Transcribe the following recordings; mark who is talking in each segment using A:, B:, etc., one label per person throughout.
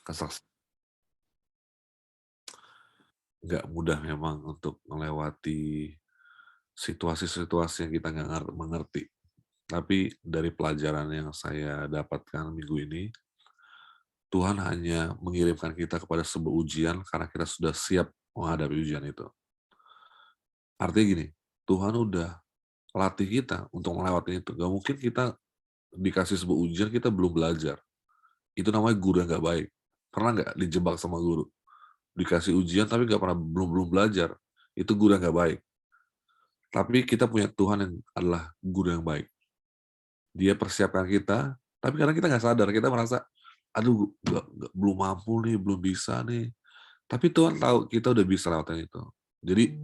A: Kesaks nggak mudah memang untuk melewati situasi-situasi yang kita nggak mengerti. Tapi dari pelajaran yang saya dapatkan minggu ini, Tuhan hanya mengirimkan kita kepada sebuah ujian karena kita sudah siap menghadapi ujian itu. Artinya gini, Tuhan udah latih kita untuk melewati itu. Gak mungkin kita dikasih sebuah ujian kita belum belajar. Itu namanya guru yang gak baik. Pernah nggak dijebak sama guru? Dikasih ujian tapi nggak pernah belum belum belajar. Itu guru yang nggak baik. Tapi kita punya Tuhan yang adalah guru yang baik. Dia persiapkan kita, tapi kadang kita nggak sadar, kita merasa, aduh belum mampu nih, belum bisa nih. Tapi Tuhan tahu kita udah bisa lewatin itu. Jadi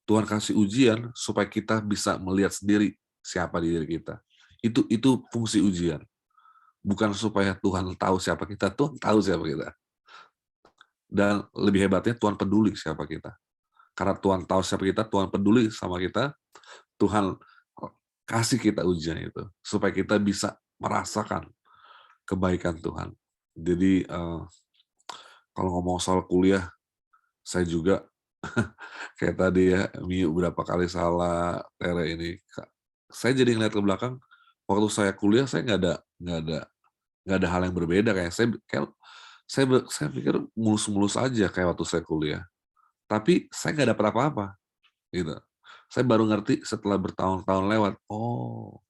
A: Tuhan kasih ujian supaya kita bisa melihat sendiri siapa diri kita. Itu fungsi ujian. Bukan supaya Tuhan tahu siapa kita, Tuhan tahu siapa kita. Dan lebih hebatnya Tuhan peduli siapa kita. Karena Tuhan tahu siapa kita, Tuhan peduli sama kita, Tuhan kasih kita ujian itu supaya kita bisa merasakan kebaikan Tuhan. Jadi kalau ngomong soal kuliah, saya juga kayak tadi ya, Miu berapa kali salah, Tere ini, saya jadi ngeliat ke belakang, waktu saya kuliah saya nggak ada hal yang berbeda kayak saya pikir mulus-mulus aja kayak waktu saya kuliah, tapi saya nggak dapet apa-apa, gitu. Saya baru ngerti setelah bertahun-tahun lewat, oh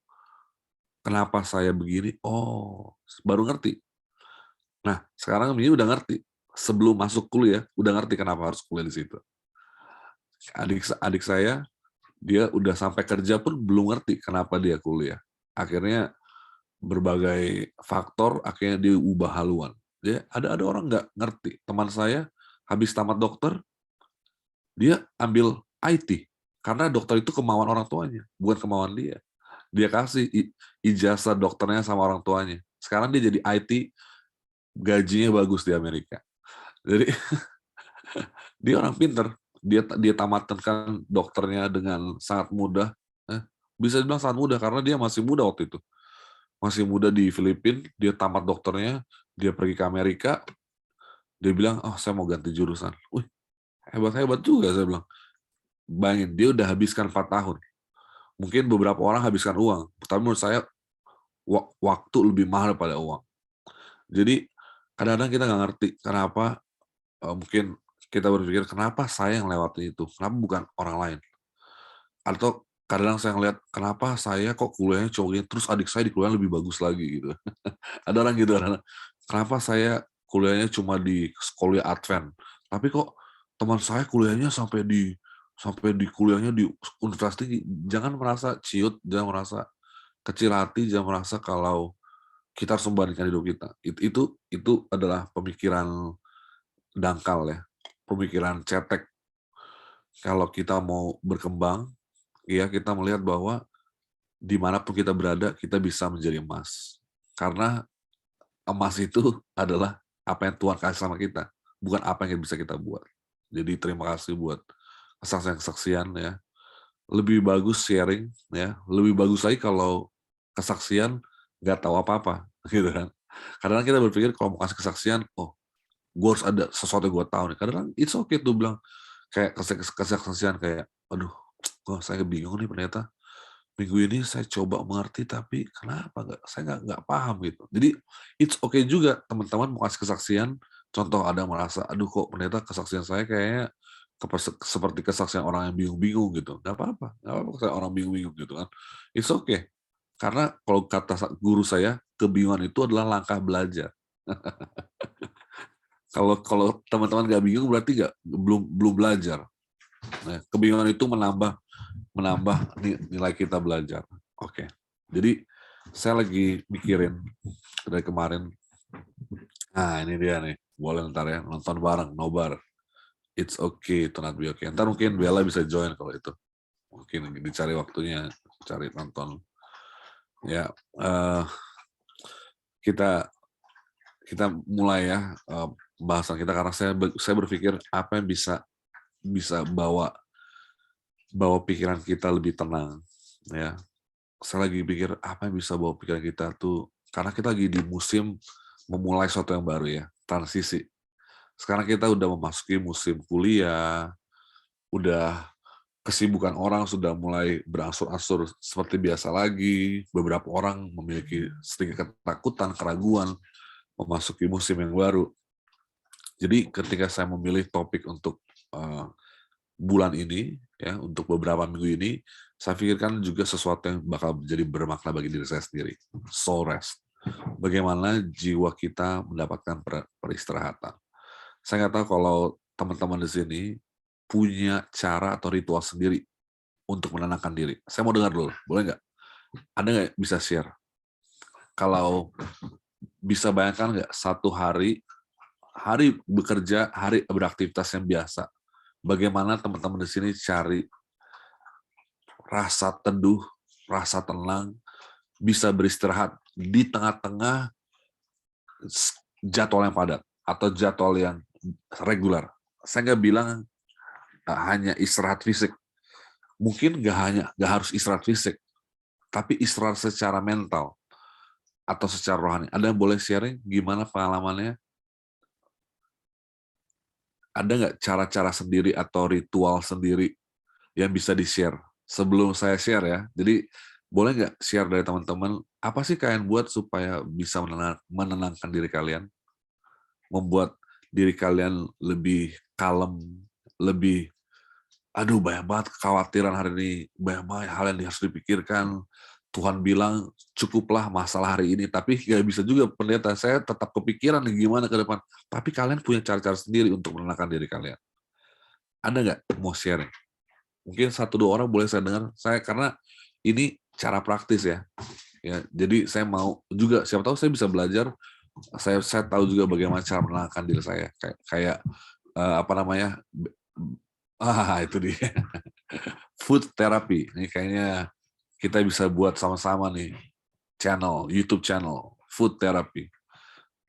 A: kenapa saya begini, oh baru ngerti. Nah sekarang Miu udah ngerti, sebelum masuk kuliah, udah ngerti kenapa harus kuliah di situ. Adik saya, dia udah sampai kerja pun belum ngerti kenapa dia kuliah. Akhirnya berbagai faktor akhirnya dia ubah haluan. Dia ada orang nggak ngerti. Teman saya habis tamat dokter, dia ambil IT karena dokter itu kemauan orang tuanya, bukan kemauan dia. Dia kasih ijazah dokternya sama orang tuanya. Sekarang dia jadi IT, gajinya bagus di Amerika. Jadi dia orang pinter. Dia tamatkan dokternya dengan sangat mudah. Bisa dibilang sangat mudah karena dia masih muda waktu itu. Masih muda di Filipina, dia tamat dokternya, dia pergi ke Amerika, dia bilang, "Oh, saya mau ganti jurusan." Wih, hebat-hebat juga saya bilang. Bayangin, dia udah habiskan 4 tahun. Mungkin beberapa orang habiskan uang, tapi menurut saya waktu lebih mahal daripada uang. Jadi kadang-kadang kita nggak ngerti kenapa, mungkin kita berpikir, "Kenapa saya yang lewatin itu? Kenapa bukan orang lain?" Atau kadang saya ngelihat, "Kenapa saya kok kuliahnya cuma gini, terus adik saya di kuliah lebih bagus lagi?" Gitu. Ada orang gitu kan, "Kenapa saya kuliahnya cuma di kuliah Advent, tapi kok teman saya kuliahnya sampai di kuliahnya di universitas tinggi." Jangan merasa ciut, jangan merasa kecil hati, jangan merasa kalau kita harus membandingkan hidup kita. Itu adalah pemikiran dangkal ya, pemikiran cetek. Kalau kita mau berkembang, ya kita melihat bahwa dimanapun kita berada, kita bisa menjadi emas. Karena emas itu adalah apa yang Tuhan kasih sama kita, bukan apa yang bisa kita buat. Jadi terima kasih buat kesaksian-kesaksian ya. Lebih bagus sharing ya, lebih bagus lagi kalau kesaksian nggak tahu apa-apa gitu kan. Kadang kita berpikir kalau mau kasih kesaksian, oh gue harus ada sesuatu yang gue tahu nih. Kadang it's okay tuh bilang kayak kesaksian kayak, aduh, kok saya bingung nih ternyata minggu ini saya coba mengerti tapi kenapa saya nggak paham gitu. Jadi it's okay juga teman-teman mau kasih kesaksian, contoh ada yang merasa, aduh kok ternyata kesaksian saya kayaknya seperti kesaksian orang yang bingung-bingung gitu. Nggak apa-apa kayak orang bingung-bingung gitu kan. It's okay. Karena kalau kata guru saya, kebingungan itu adalah langkah belajar. Kalau kalau teman-teman nggak bingung berarti belum belum belajar. Nah, kebingungan itu menambah menambah nilai kita belajar. Oke. Jadi saya lagi mikirin dari kemarin. Nah ini dia nih. Boleh ntar ya nonton bareng nobar. It's okay to not be okay. Ntar mungkin Bella bisa join kalau itu. Mungkin dicari waktunya, cari nonton. Ya kita kita mulai ya bahasan kita karena saya berpikir apa yang bisa bisa bawa bawa pikiran kita lebih tenang ya. Saya lagi pikir apa yang bisa bawa pikiran kita tuh karena kita lagi di musim memulai sesuatu yang baru ya, transisi. Sekarang kita udah memasuki musim kuliah, udah kesibukan orang sudah mulai berangsur-angsur seperti biasa lagi. Beberapa orang memiliki sedikit ketakutan, keraguan memasuki musim yang baru. Jadi ketika saya memilih topik untuk bulan ini, ya untuk beberapa minggu ini, saya pikirkan juga sesuatu yang bakal jadi bermakna bagi diri saya sendiri. Soul rest. Bagaimana jiwa kita mendapatkan peristirahatan. Saya nggak tahu kalau teman-teman di sini punya cara atau ritual sendiri untuk menenangkan diri. Saya mau dengar dulu, boleh nggak? Ada nggak bisa share? Kalau bisa bayangkan nggak satu hari bekerja, hari beraktivitas yang biasa. Bagaimana teman-teman di sini cari rasa teduh, rasa tenang, bisa beristirahat di tengah-tengah jadwal yang padat atau jadwal yang reguler. Saya nggak bilang hanya istirahat fisik. Mungkin nggak harus istirahat fisik, tapi istirahat secara mental atau secara rohani. Ada yang boleh sharing gimana pengalamannya? Ada nggak cara-cara sendiri atau ritual sendiri yang bisa di-share? Sebelum saya share ya, jadi boleh nggak share dari teman-teman, apa sih kalian buat supaya bisa menenangkan diri kalian? Membuat diri kalian lebih kalem, lebih, aduh banyak banget kekhawatiran hari ini, banyak banget hal yang harus dipikirkan, Tuhan bilang cukuplah masalah hari ini, tapi nggak bisa juga pendeta, saya tetap kepikiran nih gimana ke depan. Tapi kalian punya cara-cara sendiri untuk menenangkan diri kalian. Ada nggak mau sharing? Mungkin 1-2 orang boleh saya dengar. Saya karena ini cara praktis ya. Ya, jadi saya mau juga siapa tahu saya bisa belajar. Saya tahu juga bagaimana cara menenangkan diri saya. Kayak apa namanya? Itu dia. Food therapy. Ini kayaknya kita bisa buat sama-sama nih YouTube channel food therapy.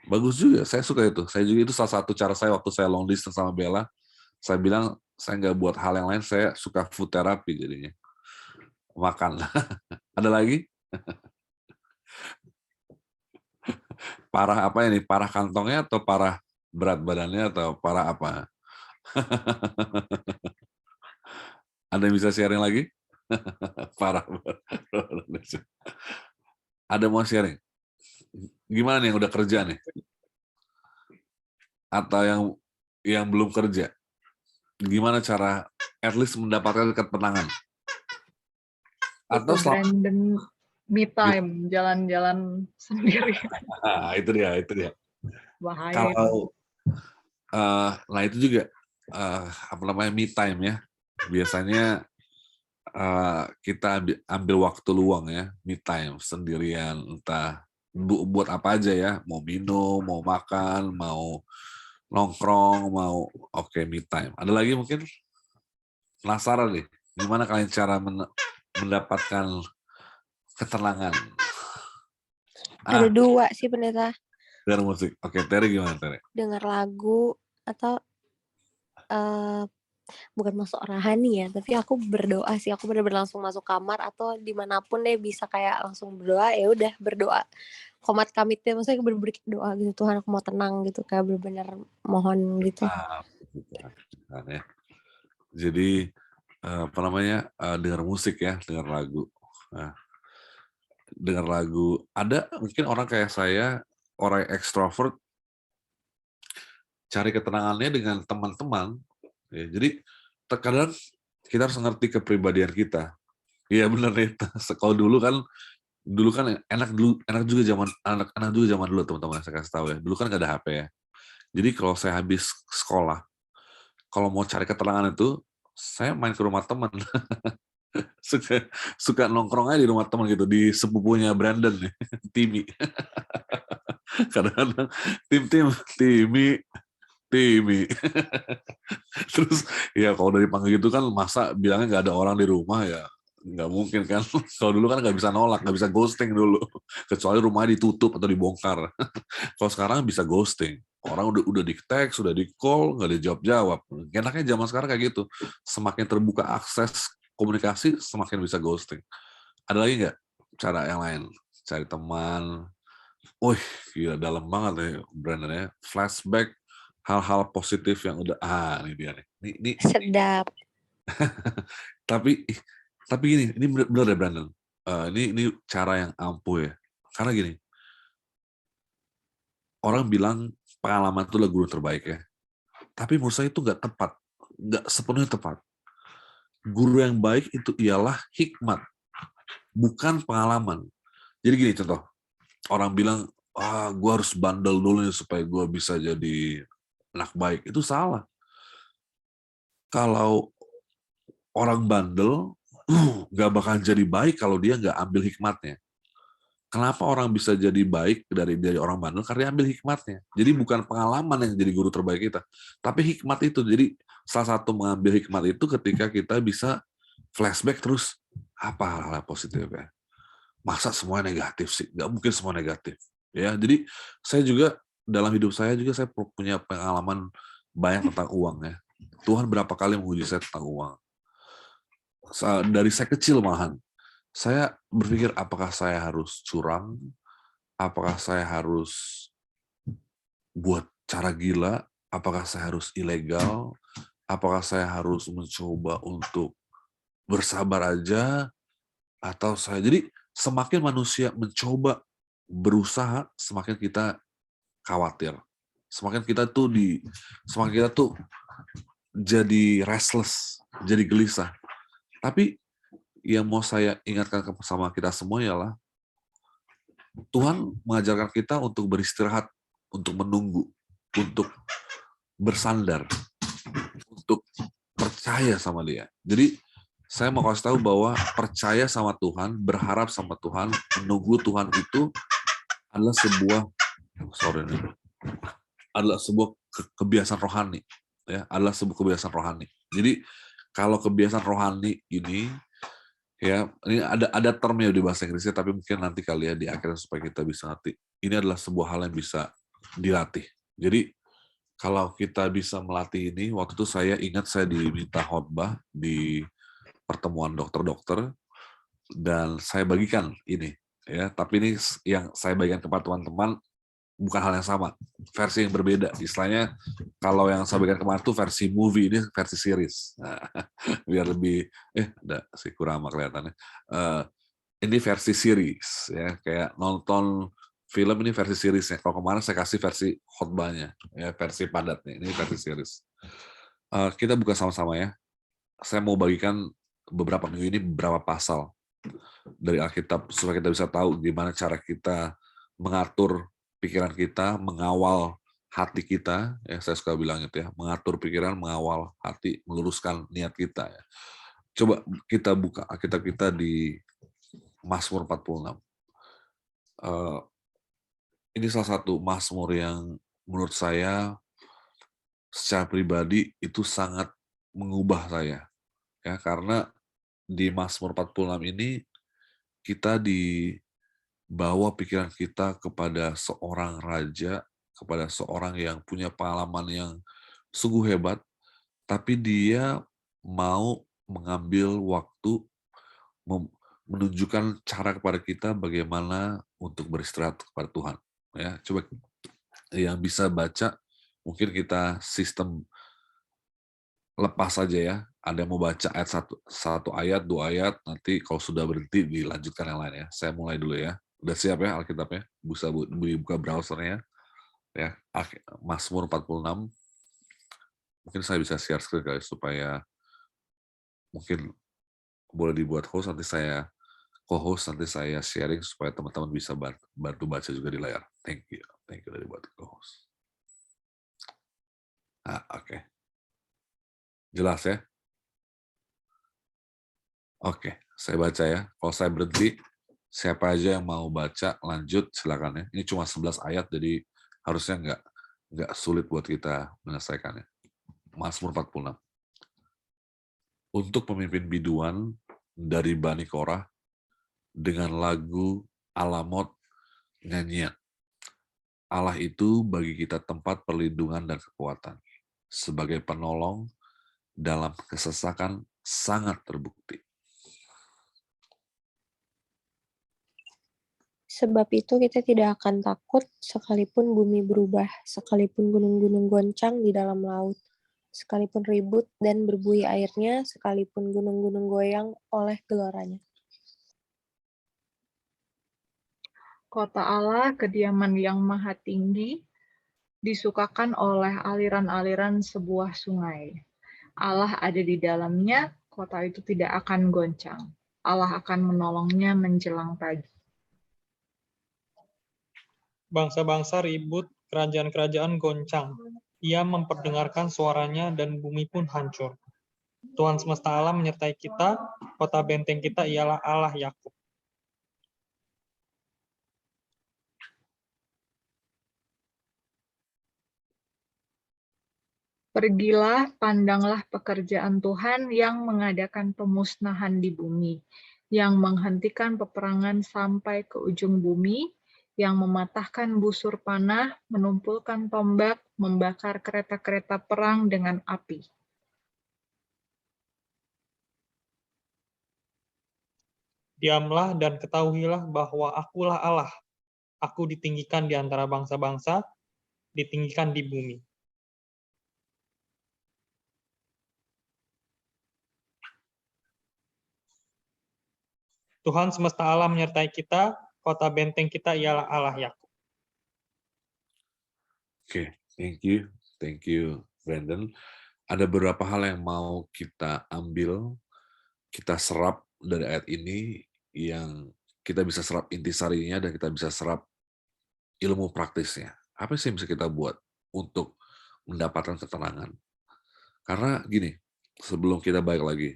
A: Bagus juga, saya suka itu. Saya juga itu salah satu cara saya waktu saya long distance sama Bella. Saya bilang saya nggak buat hal yang lain, saya suka food therapy jadinya. Makan. Ada lagi? Parah apa ini? Parah kantongnya atau parah berat badannya atau parah apa? Ada yang bisa sharing lagi? Parah. Ada mau sharing? Gimana nih yang udah kerja nih? Atau yang belum kerja? Gimana cara at least mendapatkan ketenangan?
B: Itu
A: Atau selama
B: Brandon me time, jalan-jalan sendiri.
A: itu dia.
B: Bahaya itu.
A: Kalau nah itu juga apa namanya me time ya. Biasanya kita ambil waktu luang ya, me time sendirian, entah buat apa aja ya, mau minum, mau makan, mau nongkrong, mau oke me time. Ada lagi mungkin penasaran nih, gimana kalian cara mendapatkan ketenangan?
C: Ada 2 sih pendeta.
A: Dengar musik. Oke, Terry gimana Terry?
C: Dengar lagu atau bukan masuk rohani ya, tapi aku berdoa sih. Aku benar-benar langsung masuk kamar atau dimanapun deh bisa kayak langsung berdoa. Ya udah berdoa. Komat kamitnya maksudnya bener-bener doa gitu, Tuhan aku mau tenang gitu, kayak bener-bener mohon gitu.
A: Tuhan ya. Jadi apa namanya dengar musik ya, dengar lagu. Nah, dengar lagu. Ada mungkin orang kayak saya, orang ekstrovert, cari ketenangannya dengan teman-teman. Ya, jadi terkadang kita harus ngerti kepribadian kita. Iya benar nih. Kalau dulu kan enak juga zaman dulu teman-teman saya kasih tahu ya. Dulu kan nggak ada HP ya. Jadi kalau saya habis sekolah, kalau mau cari ketenangan itu, saya main ke rumah teman. suka nongkrong aja di rumah teman gitu, di sepupunya Brandon nih, Timmy. Kadang-kadang Timmy. Terus ya kalau dari panggil gitu kan masa bilangnya nggak ada orang di rumah ya nggak mungkin kan. Kalau dulu kan nggak bisa nolak, nggak bisa ghosting dulu, kecuali rumahnya ditutup atau dibongkar. Kalau sekarang bisa ghosting, orang udah di teks, udah di call, nggak dijawab. Enaknya zaman sekarang kayak gitu, semakin terbuka akses komunikasi semakin bisa ghosting. Ada lagi nggak cara yang lain? Cari teman, Wih, gila dalam banget ya Brandon ya. Flashback hal-hal positif yang udah ini dia nih. Ini
C: Sedap.
A: tapi ini bener ya Brandon. Ini cara yang ampuh ya. Karena gini, orang bilang pengalaman itu adalah guru terbaik ya. Tapi menurut saya itu nggak tepat, nggak sepenuhnya tepat. Guru yang baik itu ialah hikmat, bukan pengalaman. Jadi gini contoh, orang bilang, gue harus bandel dulu nih supaya gue bisa jadi anak baik. Itu salah. Kalau orang bandel, nggak bakal jadi baik kalau dia nggak ambil hikmatnya. Kenapa orang bisa jadi baik dari orang bandel? Karena dia ambil hikmatnya. Jadi bukan pengalaman yang jadi guru terbaik kita, tapi hikmat itu. Jadi salah satu mengambil hikmat itu ketika kita bisa flashback terus apa hal-hal positif ya. Masa semua negatif sih? Nggak mungkin semua negatif. Ya, jadi saya juga dalam hidup saya juga saya punya pengalaman banyak tentang uang ya. Tuhan berapa kali menguji saya tentang uang. Dari saya kecil malahan. Saya berpikir apakah saya harus curang, apakah saya harus buat cara gila, apakah saya harus ilegal, apakah saya harus mencoba untuk bersabar aja, atau saya jadi semakin manusia mencoba berusaha, semakin kita khawatir, semakin kita tuh jadi restless, jadi gelisah. Tapi yang mau saya ingatkan sama kita semua ialah Tuhan mengajarkan kita untuk beristirahat, untuk menunggu, untuk bersandar, untuk percaya sama Dia. Jadi saya mau kasih tahu bahwa percaya sama Tuhan, berharap sama Tuhan, menunggu Tuhan itu adalah sebuah kebiasaan rohani, ya, adalah sebuah kebiasaan rohani. Jadi kalau kebiasaan rohani ini, ya, ini ada termnya di bahasa Inggrisnya, tapi mungkin nanti kali ya di akhirnya supaya kita bisa ngerti. Ini adalah sebuah hal yang bisa dilatih. Jadi kalau kita bisa melatih ini, waktu itu saya ingat saya diminta khotbah di pertemuan dokter-dokter dan saya bagikan ini, ya. Tapi ini yang saya bagikan kepada teman-teman bukan hal yang sama, versi yang berbeda. Istilahnya kalau yang saya berikan kemarin itu versi movie, ini versi series. Nah, biar lebih ada si Kurama kelihatannya. Ini versi series ya, kayak nonton film ini versi seriesnya. Kalau kemarin saya kasih versi khotbahnya, ya versi padatnya. Ini versi series. Kita buka sama-sama ya. Saya mau bagikan beberapa minggu ini beberapa pasal dari Alkitab supaya kita bisa tahu gimana cara kita mengatur pikiran kita, mengawal hati kita, ya saya suka bilang itu ya, mengatur pikiran, mengawal hati, meluruskan niat kita ya. Coba kita buka Alkitab kita di Mazmur 46. Ini salah satu Mazmur yang menurut saya secara pribadi itu sangat mengubah saya ya, karena di Mazmur 46 ini kita dibawa pikiran kita kepada seorang raja, kepada seorang yang punya pengalaman yang sungguh hebat, tapi dia mau mengambil waktu menunjukkan cara kepada kita bagaimana untuk beristirahat kepada Tuhan. Ya, coba yang bisa baca, mungkin kita sistem lepas saja ya. Ada yang mau baca ayat satu ayat, 2 ayat, nanti kalau sudah berhenti dilanjutkan yang lain ya. Saya mulai dulu ya. Udah siap ya Alkitabnya? Bisa dibuka browsernya ya. Mazmur 46. Mungkin saya bisa share screen guys supaya mungkin boleh dibuat host, nanti saya co-host, nanti saya sharing supaya teman-teman bisa bantu baca juga di layar. Thank you dari buat co-host. Oke. Jelas ya? Oke, saya baca ya. Kalau saya berhenti, siapa aja yang mau baca lanjut silakan ya. Ini cuma 11 ayat, jadi harusnya nggak sulit buat kita menyelesaikannya. Mazmur 46. Untuk pemimpin biduan dari Bani Korah dengan lagu Alamot nyanyian. Allah itu bagi kita tempat perlindungan dan kekuatan. Sebagai penolong dalam kesesakan sangat terbukti.
C: Sebab itu kita tidak akan takut sekalipun bumi berubah, sekalipun gunung-gunung goncang di dalam laut, sekalipun ribut dan berbuih airnya, sekalipun gunung-gunung goyang oleh geloranya.
B: Kota Allah, kediaman yang maha tinggi, disukakan oleh aliran-aliran sebuah sungai. Allah ada di dalamnya, kota itu tidak akan goncang. Allah akan menolongnya menjelang pagi.
D: Bangsa-bangsa ribut, kerajaan-kerajaan goncang. Ia memperdengarkan suaranya dan bumi pun hancur. Tuhan semesta alam menyertai kita, kota benteng kita ialah Allah Yakub.
B: Pergilah, pandanglah pekerjaan Tuhan yang mengadakan pemusnahan di bumi, yang menghentikan peperangan sampai ke ujung bumi, yang mematahkan busur panah, menumpulkan tombak, membakar kereta-kereta perang dengan api.
D: Diamlah dan ketahuilah bahwa akulah Allah. Aku ditinggikan di antara bangsa-bangsa, ditinggikan di bumi. Tuhan semesta alam menyertai kita, kota benteng kita ialah Allah Yakub.
A: Oke, thank you, Brandon. Ada beberapa hal yang mau kita ambil, kita serap dari ayat ini, yang kita bisa serap intisarinya dan kita bisa serap ilmu praktisnya. Apa sih yang bisa kita buat untuk mendapatkan ketenangan? Karena gini, sebelum kita balik lagi,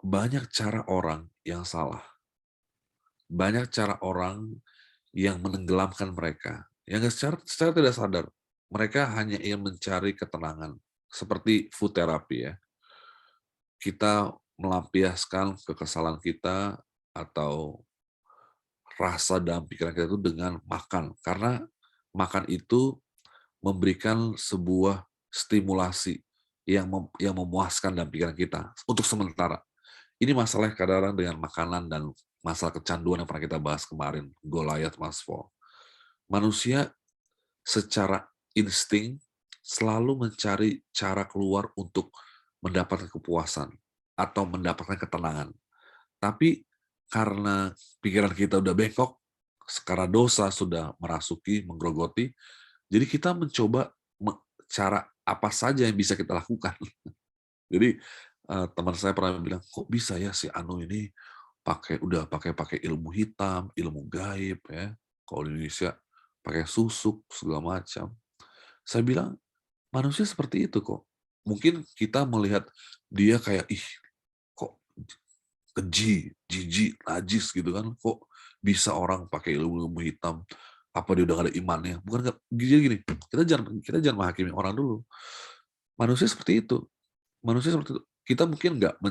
A: banyak cara orang yang salah. Banyak cara orang yang menenggelamkan mereka. Yang secara tidak sadar, mereka hanya ingin mencari ketenangan. Seperti food therapy ya. Kita melampiaskan kekesalan kita atau rasa dalam pikiran kita itu dengan makan. Karena makan itu memberikan sebuah stimulasi yang memuaskan dalam pikiran kita untuk sementara. Ini masalah kadang-kadang dengan makanan dan masalah kecanduan yang pernah kita bahas kemarin, Goliath must fall. Manusia secara insting selalu mencari cara keluar untuk mendapatkan kepuasan atau mendapatkan ketenangan. Tapi karena pikiran kita udah bengkok, karena dosa sudah merasuki, menggerogoti, jadi kita mencoba cara apa saja yang bisa kita lakukan. Jadi teman saya pernah bilang, kok bisa ya si Anu ini udah pakai ilmu hitam, ilmu gaib ya. Kalau di Indonesia pakai susuk segala macam. Saya bilang manusia seperti itu kok. Mungkin kita melihat dia kayak kok keji, jijik, najis gitu kan. Kok bisa orang pakai ilmu hitam? Apa dia udah gak ada imannya? Bukan gini. Kita jangan menghakimi orang dulu. Manusia seperti itu. Manusia seperti itu. Kita nggak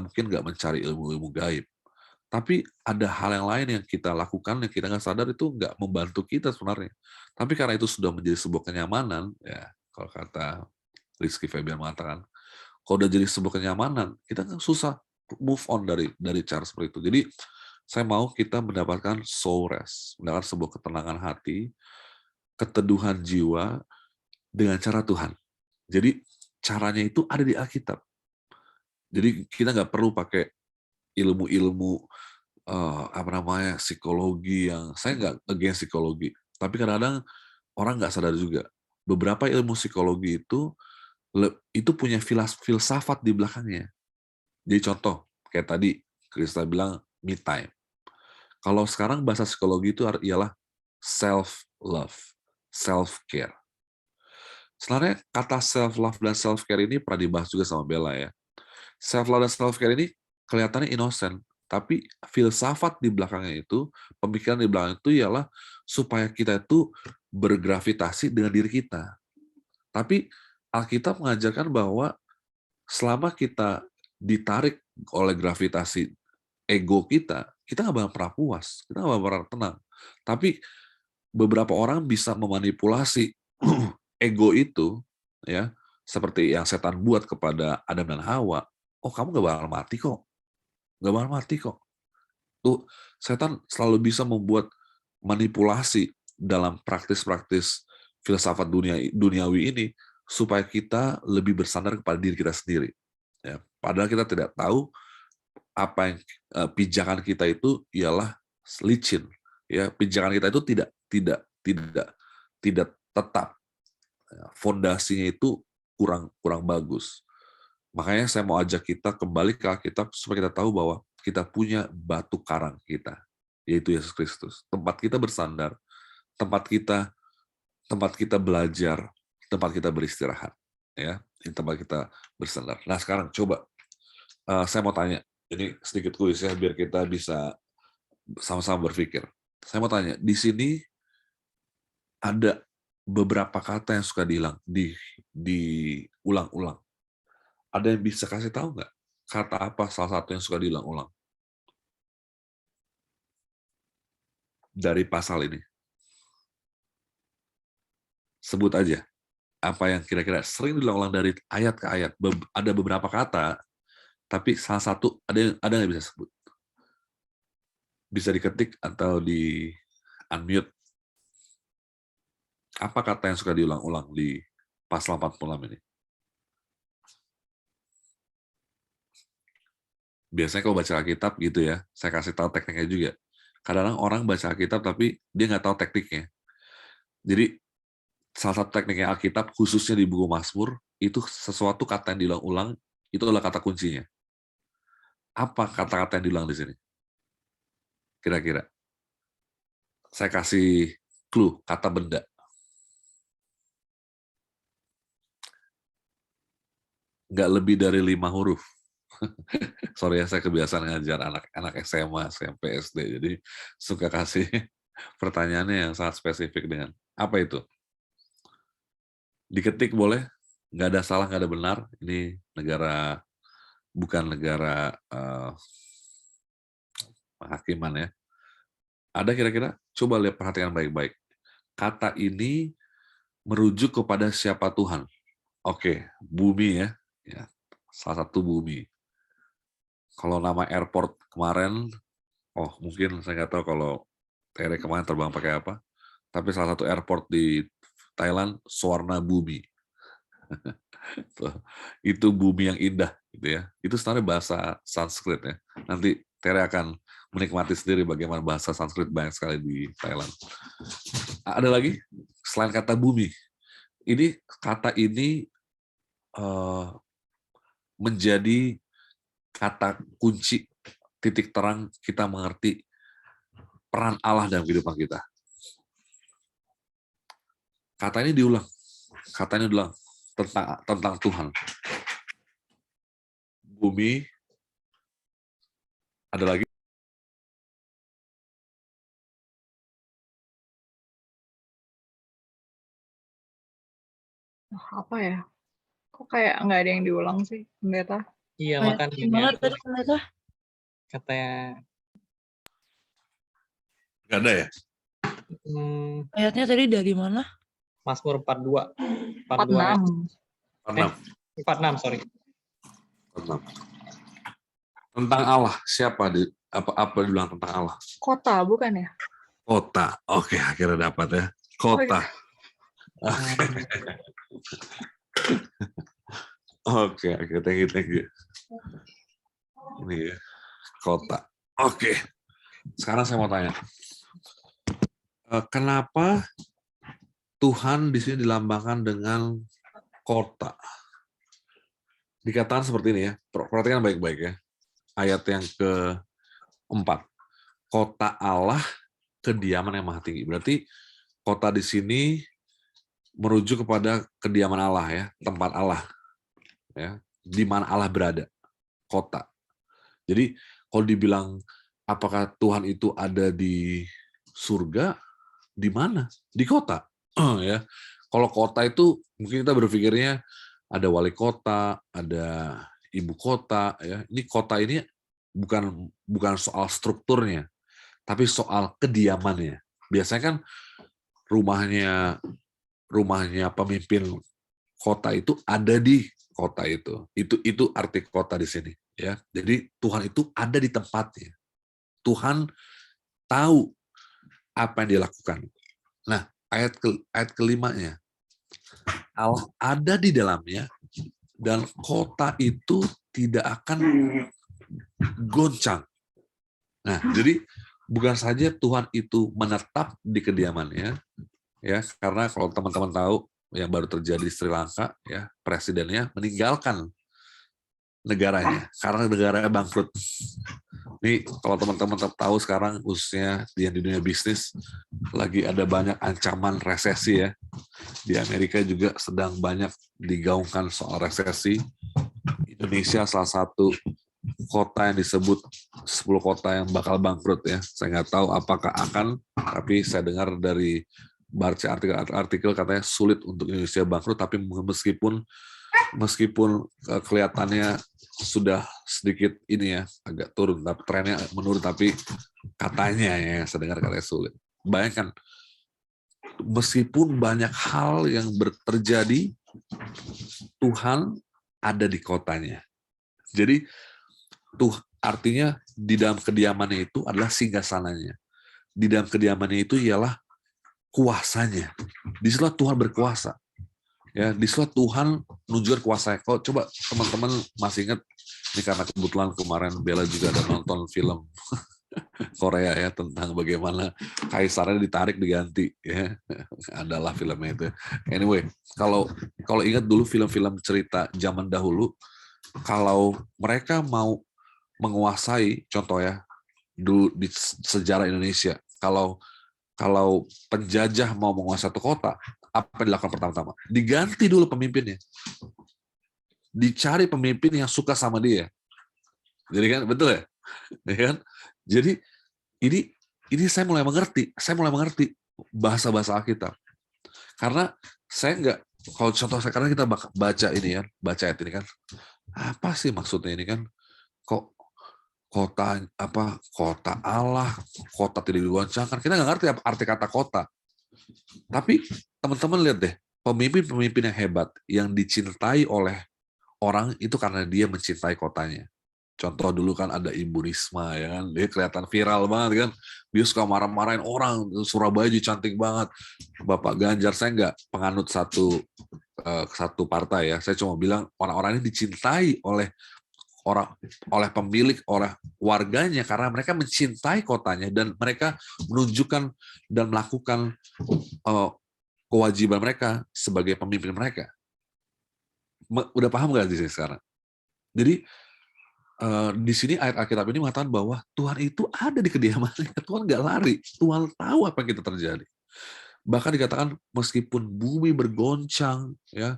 A: mungkin nggak mencari ilmu gaib. Tapi ada hal yang lain yang kita lakukan yang kita nggak sadar itu nggak membantu kita sebenarnya. Tapi karena itu sudah menjadi sebuah kenyamanan, ya kalau kata Rizky Febian mengatakan, kalau udah jadi sebuah kenyamanan, kita kan susah move on dari cara seperti itu. Jadi saya mau kita mendapatkan soul rest, mendapatkan sebuah ketenangan hati, keteduhan jiwa dengan cara Tuhan. Jadi caranya itu ada di Alkitab. Jadi kita nggak perlu pakai ilmu-ilmu psikologi yang saya nggak against psikologi, tapi kadang-kadang orang nggak sadar juga beberapa ilmu psikologi itu punya filsafat di belakangnya. Jadi contoh kayak tadi Krista bilang me time. Kalau sekarang bahasa psikologi itu ialah self love, self care. Sebenarnya kata self love dan self care ini pernah dibahas juga sama Bella ya. Self love dan self care ini kelihatannya innocent, tapi filsafat di belakangnya itu, pemikiran di belakang itu ialah supaya kita itu bergravitasi dengan diri kita. Tapi Alkitab mengajarkan bahwa selama kita ditarik oleh gravitasi ego kita nggak bakal pernah puas, kita nggak bakal pernah tenang. Tapi beberapa orang bisa memanipulasi ego itu, ya seperti yang setan buat kepada Adam dan Hawa. Oh, kamu nggak bakal mati kok. Nggak bakal mati kok. Tuh setan selalu bisa membuat manipulasi dalam praktis-praktis filsafat duniawi ini supaya kita lebih bersandar kepada diri kita sendiri. Ya, padahal kita tidak tahu apa yang pijakan kita itu ialah licin. Ya, pijakan kita itu tidak tetap. Ya, fondasinya itu kurang bagus. Makanya saya mau ajak kita kembali ke Alkitab supaya kita tahu bahwa kita punya batu karang kita, yaitu Yesus Kristus. Tempat kita bersandar, tempat kita belajar, tempat kita beristirahat, ya, ini tempat kita bersandar. Nah sekarang coba saya mau tanya, ini sedikit kuis ya biar kita bisa sama-sama berpikir. Saya mau tanya, di sini ada beberapa kata yang suka diulang-ulang. Ada yang bisa kasih tahu nggak? Kata apa salah satu yang suka diulang-ulang? Dari pasal ini. Sebut aja. Apa yang kira-kira sering diulang-ulang dari ayat ke ayat. Ada beberapa kata, tapi salah satu ada yang bisa sebut. Bisa diketik atau di unmute. Apa kata yang suka diulang-ulang di pasal 46 ini? Biasanya kalau baca Alkitab gitu ya, saya kasih tahu tekniknya juga. Kadang-kadang orang baca Alkitab tapi dia nggak tahu tekniknya. Jadi salah satu tekniknya Alkitab, khususnya di buku Mazmur, itu sesuatu kata yang diulang-ulang, itu adalah kata kuncinya. Apa kata-kata yang diulang di sini? Kira-kira. Saya kasih clue, kata benda. Nggak lebih dari 5 huruf. Sorry ya, saya kebiasaan ngajar anak-anak SMA, SMP, SD, jadi suka kasih pertanyaannya yang sangat spesifik dengan apa itu. Diketik boleh, nggak ada salah, nggak ada benar. Ini bukan negara penghakiman ya. Ada kira-kira? Coba lihat, perhatikan baik-baik. Kata ini merujuk kepada siapa Tuhan? Oke, bumi ya, salah satu bumi. Kalau nama airport kemarin, mungkin saya nggak tahu kalau Tere kemarin terbang pakai apa, tapi salah satu airport di Thailand, Suwarna Bumi. Itu bumi yang indah, gitu ya. Itu sebenarnya bahasa Sanskrit ya. Nanti Tere akan menikmati sendiri bagaimana bahasa Sanskrit banyak sekali di Thailand. Ada lagi selain kata bumi. Kata ini menjadi kata kunci titik terang kita mengerti peran Allah dalam kehidupan kita. Kata ini diulang tentang Tuhan. Bumi, ada lagi?
B: Apa ya? Kok kayak nggak ada yang diulang sih, Pendeta?
D: Iya, makanya
E: Gimana tadi Pendeta?
D: katanya
A: Nggak ada ya?
E: Ayatnya tadi dari mana?
D: Mazmur 42.
B: 46.
D: 46, sorry.
A: 46. Tentang Allah, apa dibilang tentang Allah?
B: Kota, bukan ya?
A: Kota. Oke, akhirnya dapat ya. Kota. Oke, thank you. Ini ya, kota. Oke. Sekarang saya mau tanya. Kenapa Tuhan di sini dilambangkan dengan kota? Dikatakan seperti ini ya. Perhatikan baik-baik ya. Ayat yang ke-4. Kota Allah, kediaman yang maha tinggi. Berarti kota di sini merujuk kepada kediaman Allah ya, tempat Allah. Ya, di mana Allah berada. Kota. Jadi kalau dibilang apakah Tuhan itu ada di surga, di mana? Di kota. Ya. Kalau kota itu mungkin kita berpikirnya ada wali kota, ada ibu kota ya. Ini kota ini bukan soal strukturnya, tapi soal kediamannya. Biasanya kan rumahnya pemimpin kota itu ada di kota itu. Itu arti kota di sini ya. Jadi Tuhan itu ada di tempatnya. Tuhan tahu apa yang dia lakukan. Nah, ayat kelimanya, Allah ada di dalamnya dan kota itu tidak akan goncang. Nah, jadi bukan saja Tuhan itu menetap di kediamannya, ya, karena kalau teman-teman tahu yang baru terjadi di Sri Lanka, ya, presidennya meninggalkan negaranya karena negaranya bangkrut. Ini kalau teman-teman tahu sekarang khususnya di dunia bisnis lagi ada banyak ancaman resesi ya. Di Amerika juga sedang banyak digaungkan soal resesi. Indonesia salah satu kota yang disebut 10 kota yang bakal bangkrut ya. Saya nggak tahu apakah akan, tapi saya dengar dari baca artikel katanya sulit untuk Indonesia bangkrut, tapi meskipun kelihatannya sudah sedikit ini ya agak turun, tapi trennya menurun, tapi katanya ya saya dengar katanya sulit. Bayangkan, meskipun banyak hal yang terjadi, Tuhan ada di kotanya. Jadi tuh artinya di dalam kediamannya itu adalah singgasananya. Di dalam kediamannya itu ialah kuasanya. Di situ Tuhan berkuasa. Ya, di situ Tuhan menunjukkan kuasanya. Kalau coba teman-teman masih ingat, ini karena kebetulan kemarin Bella juga ada nonton film Korea ya tentang bagaimana kaisarnya ditarik diganti ya. Adalah filmnya itu. Anyway, kalau ingat dulu film-film cerita zaman dahulu, kalau mereka mau menguasai, contoh ya, dulu di sejarah Indonesia, kalau penjajah mau menguasai satu kota, apa yang dilakukan pertama-tama? Diganti dulu pemimpinnya. Dicari pemimpin yang suka sama dia. Jadi kan betul ya? Ya kan? Jadi ini saya mulai mengerti bahasa-bahasa Alkitab. Karena saya nggak, kalau contoh sekarang kita baca ini ya, baca ayat ini kan, apa sih maksudnya ini kan? Kok kota Allah, kota tidak digoncangkan? Kita nggak ngerti apa arti kata kota. Tapi teman-teman lihat deh, pemimpin-pemimpin yang hebat, yang dicintai oleh orang itu karena dia mencintai kotanya. Contoh dulu kan ada Ibu Risma ya kan, dia kelihatan viral banget kan, dia suka marah-marahin orang, Surabaya juga cantik banget. Bapak Ganjar, saya nggak penganut satu partai ya, saya cuma bilang orang-orang ini dicintai oleh pemilik, oleh warganya karena mereka mencintai kotanya dan mereka menunjukkan dan melakukan kewajiban mereka sebagai pemimpin mereka. Udah paham nggak di sini sekarang? Jadi di sini ayat Alkitab ini mengatakan bahwa Tuhan itu ada di kediamannya. Tuhan nggak lari. Tuhan tahu apa yang kita terjadi. Bahkan dikatakan meskipun bumi bergoncang, ya.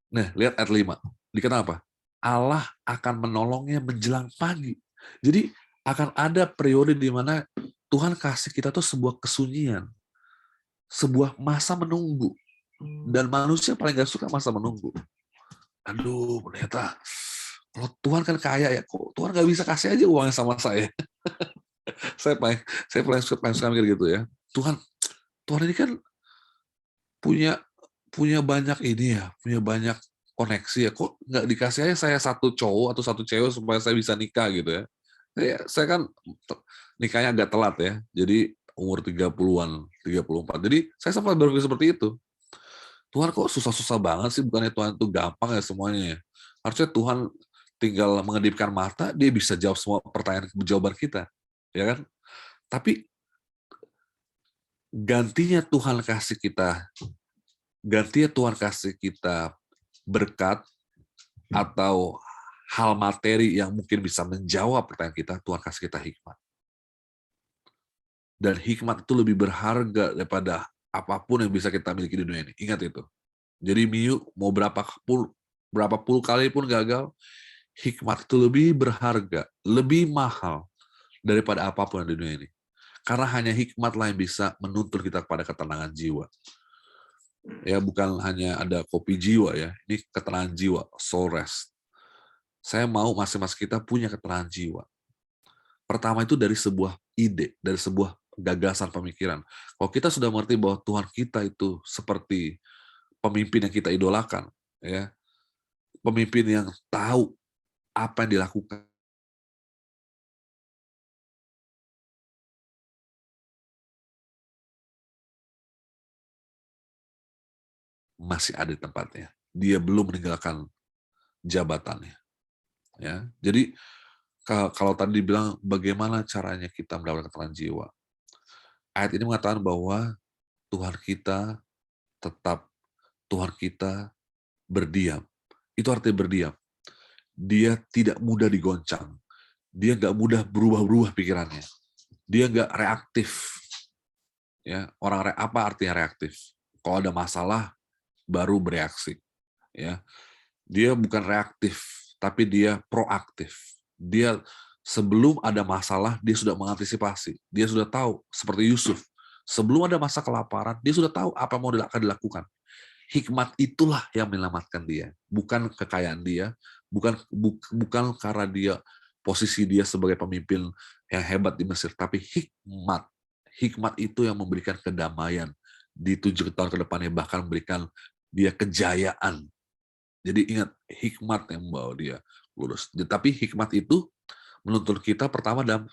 A: Nah, lihat ayat 5. Dikatakan apa? Allah akan menolongnya menjelang pagi. Jadi akan ada periode di mana Tuhan kasih kita tuh sebuah kesunyian, sebuah masa menunggu. Dan manusia paling gak suka masa menunggu. Aduh, ternyata kalau Tuhan kan kaya ya, kok Tuhan nggak bisa kasih aja uangnya sama saya? saya paling suka mikir gitu ya. Tuhan ini kan punya banyak ini ya, punya banyak koneksi ya. Kok nggak dikasih aja saya satu cowok atau satu cewek supaya saya bisa nikah gitu ya? Saya kan nikahnya agak telat ya. Jadi umur 30-an, 34. Jadi saya sempat berpikir seperti itu. Tuhan kok susah-susah banget sih, bukannya Tuhan itu gampang ya semuanya ya. Harusnya Tuhan tinggal mengedipkan mata, dia bisa jawab semua pertanyaan jawaban kita, ya kan? Tapi gantinya Tuhan kasih kita berkat atau hal materi yang mungkin bisa menjawab pertanyaan kita, Tuhan kasih kita hikmat. Dan hikmat itu lebih berharga daripada apapun yang bisa kita miliki di dunia ini. Ingat itu. Jadi Miu mau berapa puluh kali pun gagal, hikmat itu lebih berharga, lebih mahal daripada apapun di dunia ini. Karena hanya hikmatlah yang bisa menuntun kita kepada ketenangan jiwa. Ya, bukan hanya ada kopi jiwa ya, ini ketenangan jiwa, soul rest. Saya mau masing-masing kita punya ketenangan jiwa. Pertama itu dari sebuah ide, dari sebuah gagasan pemikiran. Kalau kita sudah mengerti bahwa Tuhan kita itu seperti pemimpin yang kita idolakan, ya, pemimpin yang tahu apa yang dilakukan masih ada di tempatnya. Dia belum meninggalkan jabatannya. Ya, jadi kalau tadi dibilang bagaimana caranya kita mendapatkan ketenangan jiwa, ayat ini mengatakan bahwa Tuhan kita tetap, Tuhan kita berdiam. Itu artinya berdiam. Dia tidak mudah digoncang. Dia nggak mudah berubah-ubah pikirannya. Dia nggak reaktif. Ya, apa artinya reaktif? Kalau ada masalah baru bereaksi. Ya, dia bukan reaktif, tapi dia proaktif. Dia sebelum ada masalah, dia sudah mengantisipasi. Dia sudah tahu, seperti Yusuf. Sebelum ada masa kelaparan, dia sudah tahu apa yang mau akan dilakukan. Hikmat itulah yang menyelamatkan dia, bukan kekayaan dia, bukan karena dia posisi dia sebagai pemimpin yang hebat di Mesir, tapi hikmat. Hikmat itu yang memberikan kedamaian di 7 tahun ke depannya, bahkan memberikan dia kejayaan. Jadi ingat, hikmat yang membawa dia lurus. Tapi hikmat itu menuntut kita pertama dalam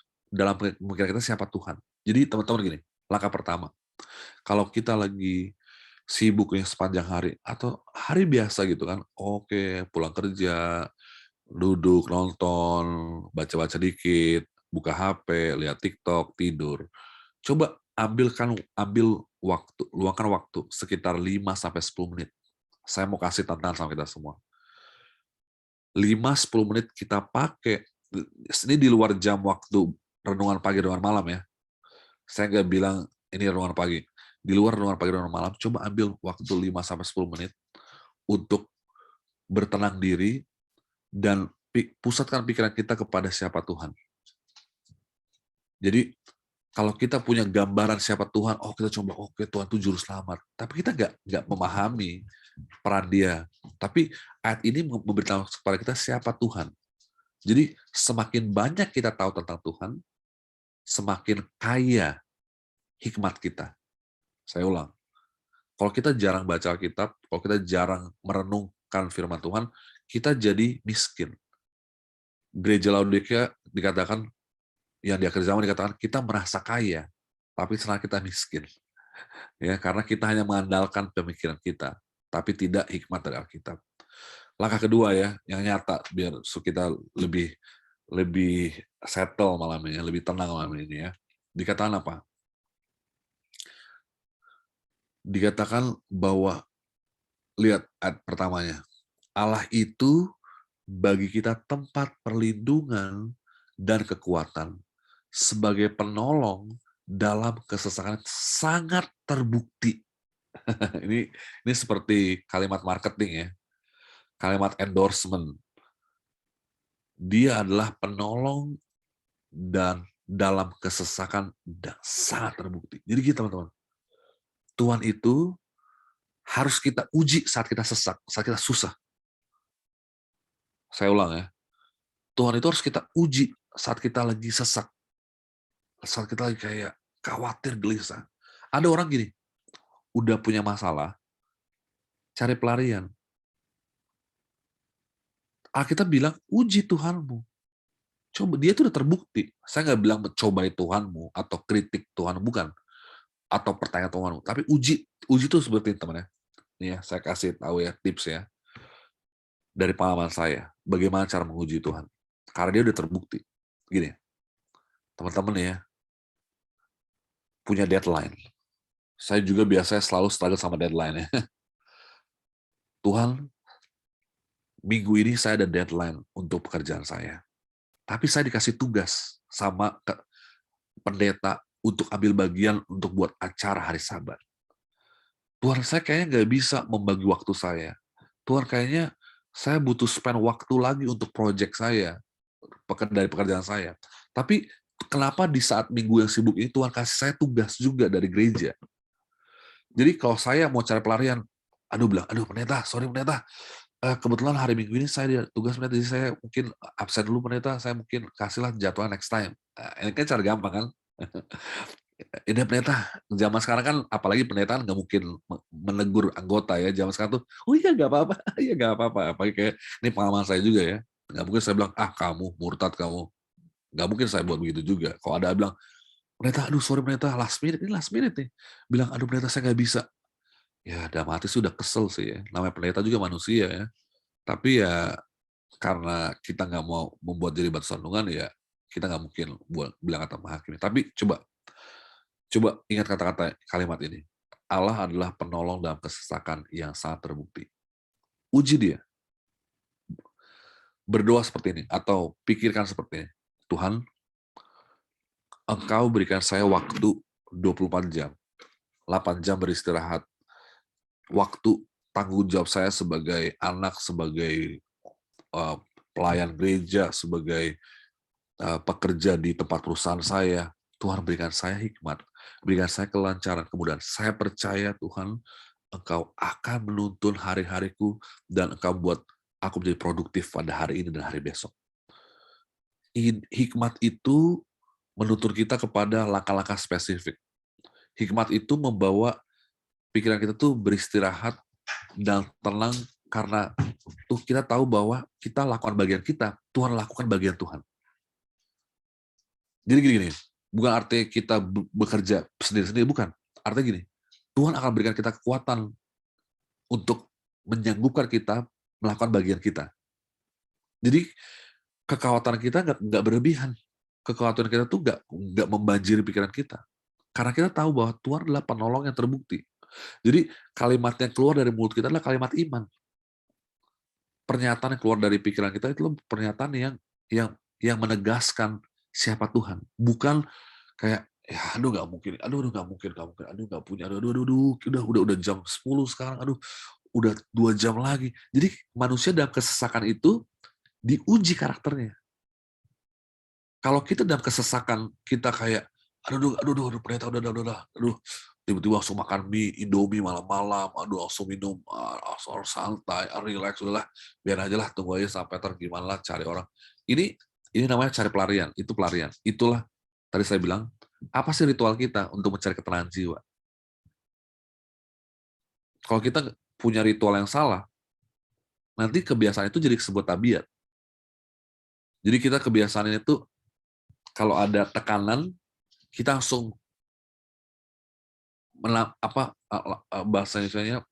A: pemikiran kita siapa Tuhan. Jadi teman-teman gini, langkah pertama, kalau kita lagi sibuk ya sepanjang hari atau hari biasa gitu kan, oke, pulang kerja, duduk nonton, baca-baca dikit, buka HP, lihat TikTok, tidur. Coba luangkan waktu sekitar 5-10 menit. Saya mau kasih tantangan sama kita semua. 5-10 menit kita pakai, ini di luar jam waktu renungan pagi, renungan malam ya. Saya nggak bilang ini renungan pagi. Di luar renungan pagi, renungan malam, coba ambil waktu 5-10 menit untuk bertenang diri dan pusatkan pikiran kita kepada siapa Tuhan. Jadi kalau kita punya gambaran siapa Tuhan, kita coba, oke, Tuhan itu juru selamat. Tapi kita nggak memahami peran dia. Tapi ayat ini memberitahu kepada kita siapa Tuhan. Jadi semakin banyak kita tahu tentang Tuhan, semakin kaya hikmat kita. Saya ulang, kalau kita jarang baca Alkitab, kalau kita jarang merenungkan firman Tuhan, kita jadi miskin. Gereja Laodikia dikatakan, yang di akhir zaman dikatakan, kita merasa kaya, tapi sebenarnya kita miskin. Ya, karena kita hanya mengandalkan pemikiran kita, tapi tidak hikmat dari Alkitab. Langkah kedua ya, yang nyata, biar kita lebih settle malam ini, lebih tenang malam ini ya. Dikatakan apa? Dikatakan bahwa, lihat ayat pertamanya, Allah itu bagi kita tempat perlindungan dan kekuatan sebagai penolong dalam kesesakan sangat terbukti. Ini seperti kalimat marketing ya, kalimat endorsement. Dia adalah penolong dan dalam kesesakan dan sangat terbukti. Jadi gitu teman-teman. Tuhan itu harus kita uji saat kita sesak, saat kita susah. Saya ulang ya. Tuhan itu harus kita uji saat kita lagi sesak. Saat kita lagi kayak khawatir, gelisah. Ada orang gini, udah punya masalah, cari pelarian. Alkitab bilang, uji Tuhanmu. Coba, dia itu udah terbukti. Saya nggak bilang mencobai Tuhanmu, atau kritik Tuhan, bukan. Atau pertanyaan Tuhanmu. Tapi uji itu seperti teman ya. Nih ya, saya kasih tahu ya, tips ya. Dari pengalaman saya, bagaimana cara menguji Tuhan. Karena dia udah terbukti. Gini, teman-teman ya, punya deadline. Saya juga biasanya selalu struggle sama deadline ya. Tuhan, minggu ini saya ada deadline untuk pekerjaan saya. Tapi saya dikasih tugas sama pendeta untuk ambil bagian untuk buat acara hari Sabat. Tuhan, saya kayaknya nggak bisa membagi waktu saya. Tuhan, kayaknya saya butuh spend waktu lagi untuk project saya, dari pekerjaan saya. Tapi kenapa di saat minggu yang sibuk ini Tuhan kasih saya tugas juga dari gereja? Jadi kalau saya mau cari pelarian, aduh pendeta, sorry pendeta, kebetulan hari Minggu ini saya ada tugas pendeta, jadi saya mungkin absen dulu pendeta, saya mungkin kasihlah jadwal next time. Ini kan cara gampang kan? Ini pendeta, zaman sekarang kan apalagi pendeta nggak mungkin menegur anggota ya, zaman sekarang tuh, oh iya nggak apa-apa, iya nggak apa-apa. Apalagi kayak ini pengalaman saya juga ya, nggak mungkin saya bilang, kamu murtad kamu, nggak mungkin saya buat begitu juga. Kalau ada bilang, pendeta, aduh sorry pendeta, last minute nih, bilang aduh pendeta saya nggak bisa. Ya dalam hati sih udah kesel sih ya. Namanya pendeta juga manusia ya. Tapi ya karena kita nggak mau membuat jadi batu sandungan ya kita nggak mungkin bilang kata menghakimi. Tapi coba ingat kata-kata kalimat ini. Allah adalah penolong dalam kesesakan yang sangat terbukti. Uji dia. Berdoa seperti ini atau pikirkan seperti ini. Tuhan, Engkau berikan saya waktu 24 jam. 8 jam beristirahat. Waktu tanggung jawab saya sebagai anak, sebagai pelayan gereja, sebagai pekerja di tempat perusahaan saya. Tuhan berikan saya hikmat, berikan saya kelancaran, kemudian saya percaya Tuhan, Engkau akan menuntun hari-hariku dan Engkau buat aku menjadi produktif pada hari ini dan hari besok. Hikmat itu menuntun kita kepada langkah-langkah spesifik. Hikmat itu membawa pikiran kita tuh beristirahat dan tenang karena tuh kita tahu bahwa kita lakukan bagian kita, Tuhan lakukan bagian Tuhan. Jadi gini, bukan artinya kita bekerja sendiri-sendiri, bukan. Artinya gini, Tuhan akan berikan kita kekuatan untuk menyanggupkan kita melakukan bagian kita. Jadi kekhawatiran kita nggak berlebihan. Kekhawatiran kita tuh nggak membanjiri pikiran kita. Karena kita tahu bahwa Tuhan adalah penolong yang terbukti. Jadi kalimat yang keluar dari mulut kita adalah kalimat iman. Pernyataan yang keluar dari pikiran kita itu pernyataan yang menegaskan siapa Tuhan. Bukan kayak ya aduh nggak mungkin, aduh nggak punya, udah jam 10 sekarang, aduh udah 2 jam lagi. Jadi manusia dalam kesesakan itu diuji karakternya. Kalau kita dalam kesesakan kita kayak aduh pendeta aduh tiba-tiba langsung makan mie Indomie malam-malam, aduh langsung minum, langsung santai, relax, udahlah biar aja lah, tunggu aja sampai gimana lah cari orang. Ini namanya cari pelarian, itu pelarian. Itulah tadi saya bilang, apa sih ritual kita untuk mencari ketenangan jiwa? Kalau kita punya ritual yang salah, nanti kebiasaan itu jadi sebuah tabiat. Jadi kita kebiasaannya itu kalau ada tekanan, kita langsung bahasa Indonesia-nya,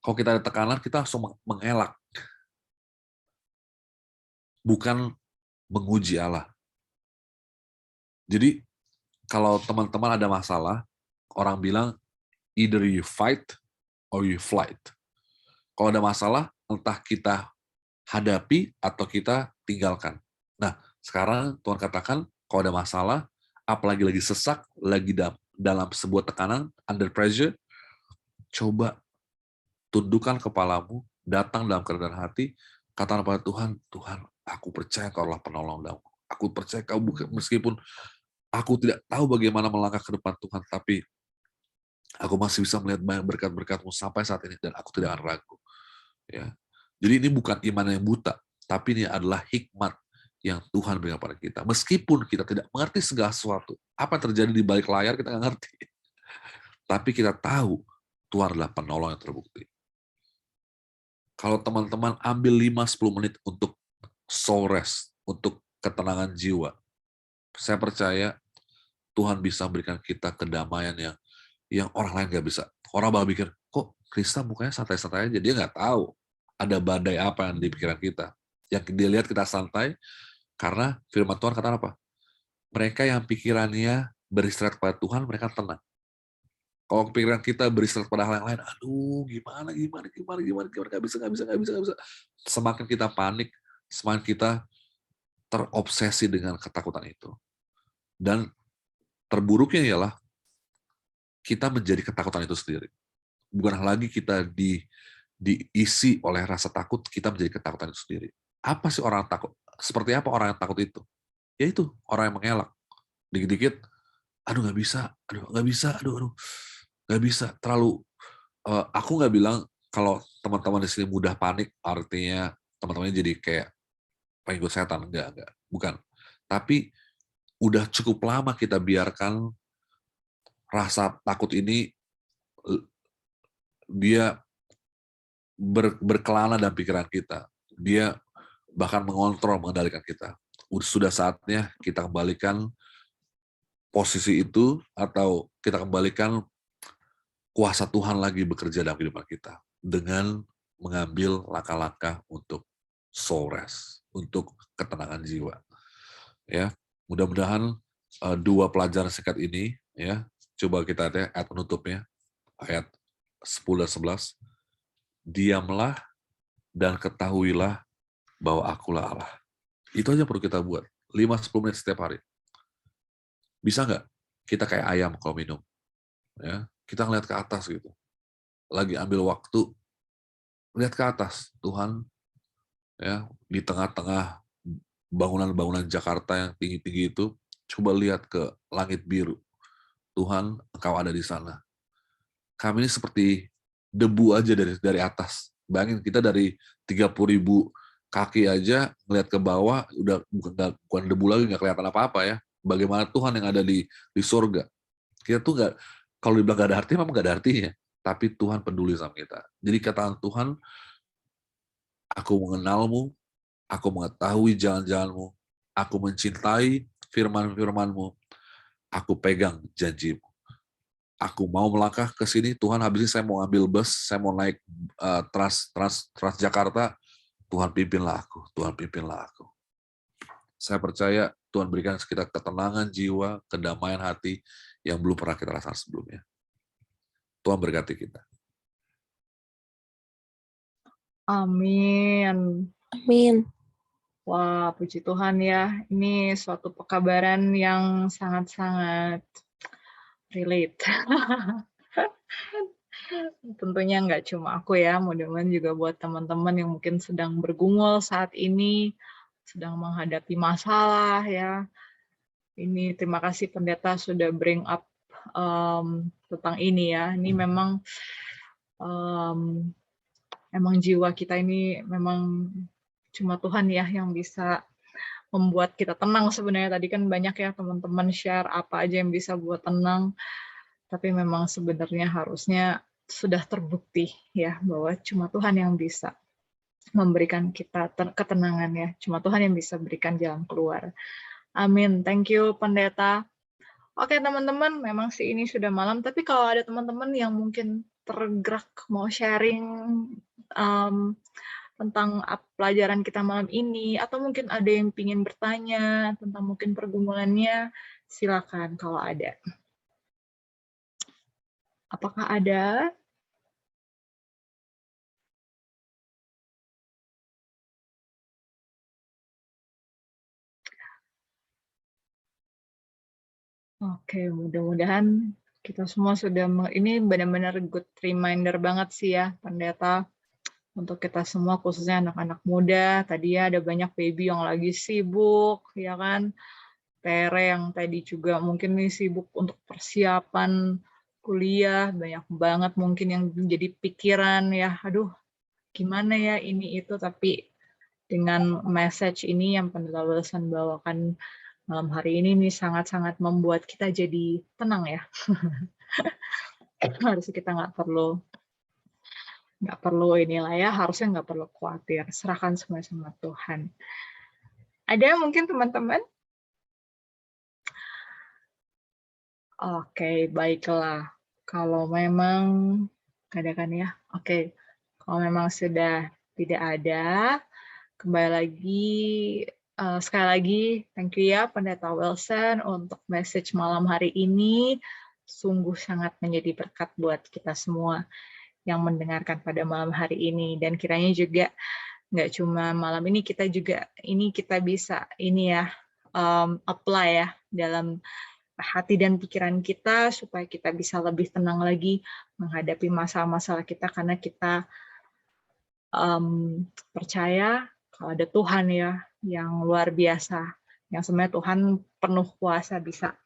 A: kalau kita ada tekanan, kita langsung mengelak. Bukan menguji Allah. Jadi, kalau teman-teman ada masalah, orang bilang, either you fight or you flight. Kalau ada masalah, entah kita hadapi atau kita tinggalkan. Nah, sekarang Tuhan katakan, kalau ada masalah, apalagi lagi sesak, lagi dalam sebuah tekanan, under pressure, coba tundukkan kepalamu, datang dalam kerendahan hati, katakan kepada Tuhan, Tuhan, aku percaya Kau adalah penolong dalamku. Aku percaya Kau meskipun aku tidak tahu bagaimana melangkah ke depan Tuhan, tapi aku masih bisa melihat banyak berkat-berkat-Mu sampai saat ini, dan aku tidak akan ragu. Ya. Jadi ini bukan iman yang buta, tapi ini adalah hikmat yang Tuhan berikan pada kita. Meskipun kita tidak mengerti segala sesuatu, apa yang terjadi di balik layar kita nggak ngerti. Tapi kita tahu Tuhan adalah penolong yang terbukti. Kalau teman-teman ambil 5-10 menit untuk soul rest, untuk ketenangan jiwa, saya percaya Tuhan bisa memberikan kita kedamaian yang orang lain nggak bisa. Orang bakal pikir, kok Krista mukanya santai-santai aja, dia nggak tahu ada badai apa yang di pikiran kita. Yang dia lihat kita santai, karena firman Tuhan kata apa? Mereka yang pikirannya beristirahat pada Tuhan, mereka tenang. Kalau pikiran kita beristirahat pada hal yang lain, aduh gimana, nggak bisa. Semakin kita panik, semakin kita terobsesi dengan ketakutan itu. Dan terburuknya ialah kita menjadi ketakutan itu sendiri. Bukan lagi kita diisi oleh rasa takut, kita menjadi ketakutan itu sendiri. Apa sih orang takut? Seperti apa orang yang takut itu? Yaitu orang yang mengelak. Dikit-dikit, aduh nggak bisa, nggak bisa. Terlalu, aku nggak bilang kalau teman-teman di sini mudah panik, artinya teman-temannya jadi kayak pengikut setan. Enggak, bukan. Tapi udah cukup lama kita biarkan rasa takut ini dia berkelana dalam pikiran kita. Dia bahkan mengontrol, mengendalikan kita. Sudah saatnya kita kembalikan posisi itu, atau kita kembalikan kuasa Tuhan lagi bekerja dalam kehidupan kita dengan mengambil langkah-langkah untuk soul rest, untuk ketenangan jiwa. Ya, mudah-mudahan 2 pelajaran singkat ini, ya, coba kita lihat ayat penutupnya, ayat 10 dan 11. Diamlah dan ketahuilah bahwa akulah Allah. Itu aja perlu kita buat, 5-10 menit setiap hari. Bisa nggak kita kayak ayam kalau minum? Ya, kita ngeliat ke atas gitu. Lagi ambil waktu, lihat ke atas. Tuhan, ya, di tengah-tengah bangunan-bangunan Jakarta yang tinggi-tinggi itu, coba lihat ke langit biru. Tuhan, Engkau ada di sana. Kami ini seperti debu aja dari atas. Bayangin kita dari 30.000 kaki aja ngeliat ke bawah, udah bukan debu lagi, nggak kelihatan apa-apa ya. Bagaimana Tuhan yang ada di surga. Kita tuh nggak, kalau dibilang nggak ada artinya, memang nggak ada artinya. Tapi Tuhan peduli sama kita. Jadi kata Tuhan, aku mengenalmu, aku mengetahui jalan-jalanmu, aku mencintai firman-firmanmu, aku pegang janjimu. Aku mau melangkah ke sini, Tuhan habis ini saya mau ambil bus, saya mau naik Transjakarta, Tuhan pimpinlah aku, Tuhan pimpinlah aku. Saya percaya Tuhan berikan kita ketenangan jiwa, kedamaian hati yang belum pernah kita rasakan sebelumnya. Tuhan berkati kita.
B: Amin.
C: Amin.
B: Wah, puji Tuhan ya. Ini suatu pekabaran yang sangat-sangat relate. Tentunya nggak cuma aku ya, mudah-mudahan juga buat teman-teman yang mungkin sedang bergumul saat ini, sedang menghadapi masalah ya. Ini terima kasih pendeta sudah bring up tentang ini ya. Ini memang emang jiwa kita ini memang cuma Tuhan ya yang bisa membuat kita tenang sebenarnya. Tadi kan banyak ya teman-teman share apa aja yang bisa buat tenang. Tapi memang sebenarnya harusnya sudah terbukti ya bahwa cuma Tuhan yang bisa memberikan kita ketenangan ya. Cuma Tuhan yang bisa berikan jalan keluar. Amin. Thank you pendeta. Oke teman-teman, memang sih ini sudah malam, tapi kalau ada teman-teman yang mungkin tergerak mau sharing tentang pelajaran kita malam ini, atau mungkin ada yang ingin bertanya tentang mungkin pergumulannya, silakan kalau ada. Apakah ada? Oke, mudah-mudahan kita semua sudah, ini benar-benar good reminder banget sih ya, pendeta, untuk kita semua, khususnya anak-anak muda. Tadi ya ada banyak baby yang lagi sibuk, ya kan? Tere yang tadi juga mungkin nih sibuk untuk persiapan kuliah, banyak banget mungkin yang menjadi pikiran ya, aduh gimana ya ini itu, tapi dengan message ini yang pendeta Wilson bawakan malam hari ini nih sangat-sangat membuat kita jadi tenang ya. Harusnya kita nggak perlu inilah ya, harusnya nggak perlu khawatir, serahkan semua sama Tuhan. Ada mungkin teman-teman? Oke, baiklah. Kalau memang katakan ya, oke. Kalau memang sudah tidak ada, kembali lagi, sekali lagi, thank you ya Pendeta Wilson untuk message malam hari ini. Sungguh sangat menjadi berkat buat kita semua yang mendengarkan pada malam hari ini. Dan kiranya juga nggak cuma malam ini, kita juga kita bisa apply ya dalam hati dan pikiran kita supaya kita bisa lebih tenang lagi menghadapi masalah-masalah kita, karena kita percaya kalau ada Tuhan ya yang luar biasa, yang sebenarnya Tuhan penuh kuasa bisa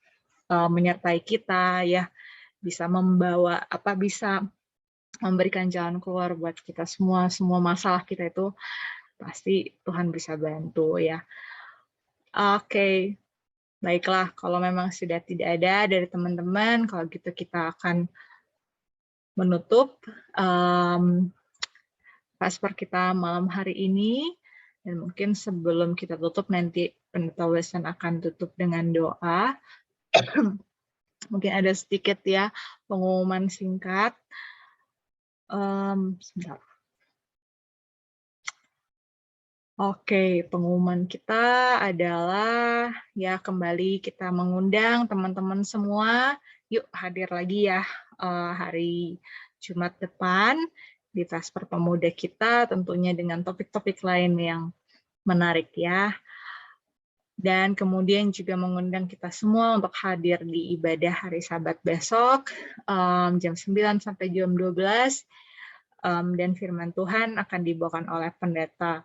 B: menyertai kita ya, bisa bisa memberikan jalan keluar buat kita semua masalah kita itu pasti Tuhan bisa bantu ya. Oke. Baiklah, kalau memang sudah tidak ada dari teman-teman, kalau gitu kita akan menutup Pasper kita malam hari ini. Dan mungkin sebelum kita tutup, nanti Pendeta Wilson akan tutup dengan doa. Mungkin ada sedikit ya pengumuman singkat. Sebentar. Oke, pengumuman kita adalah ya kembali kita mengundang teman-teman semua, yuk hadir lagi ya hari Jumat depan di Vesper Pemuda kita, tentunya dengan topik-topik lain yang menarik ya. Dan kemudian juga mengundang kita semua untuk hadir di ibadah hari Sabat besok, jam 9 sampai jam 12, dan firman Tuhan akan dibawakan oleh Pendeta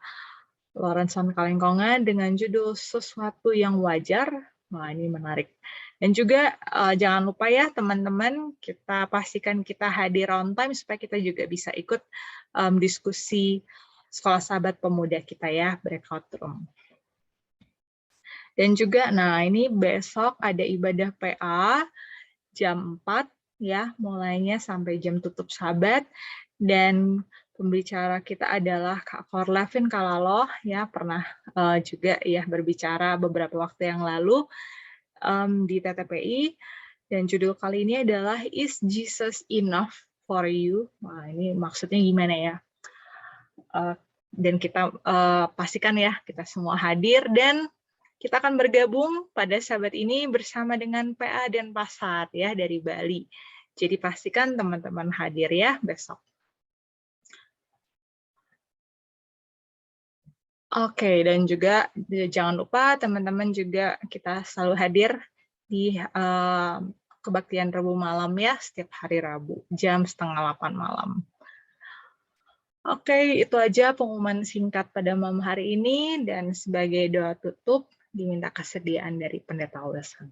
B: Lawrenson Kalengkongan dengan judul Sesuatu yang Wajar. Wah, ini menarik. Dan juga jangan lupa ya teman-teman, kita pastikan kita hadir on time supaya kita juga bisa ikut diskusi Sekolah Sahabat Pemuda kita ya, breakout room. Dan juga, nah ini besok ada ibadah PA jam 4 ya, mulainya sampai jam tutup Sabat. Dan pembicara kita adalah Kak Korlevin Kalaloh ya, pernah juga ya berbicara beberapa waktu yang lalu di TTPI. Dan judul kali ini adalah Is Jesus Enough for You? Nah, ini maksudnya gimana ya? Dan kita pastikan ya kita semua hadir, dan kita akan bergabung pada Sabat ini bersama dengan PA dan Pasat ya dari Bali. Jadi pastikan teman-teman hadir ya besok. Oke, dan juga jangan lupa teman-teman juga kita selalu hadir di kebaktian Rabu malam ya, setiap hari Rabu jam 7:30 malam. Oke, itu aja pengumuman singkat pada malam hari ini, dan sebagai doa tutup diminta kesediaan dari Pendeta Wilson.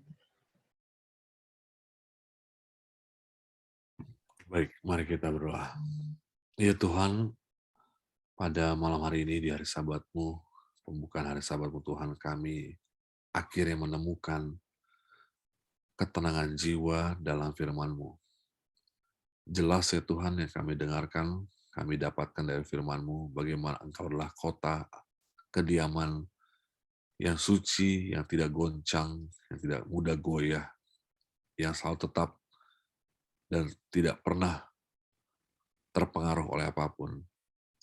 A: Baik, mari kita berdoa. Ya Tuhan, pada malam hari ini di hari Sabat-Mu, pembukaan hari Sabat-Mu Tuhan, kami akhirnya menemukan ketenangan jiwa dalam firman-Mu. Jelas ya Tuhan yang kami dengarkan, kami dapatkan dari firman-Mu, bagaimana Engkau adalah kota kediaman yang suci, yang tidak goncang, yang tidak mudah goyah, yang selalu tetap dan tidak pernah terpengaruh oleh apapun.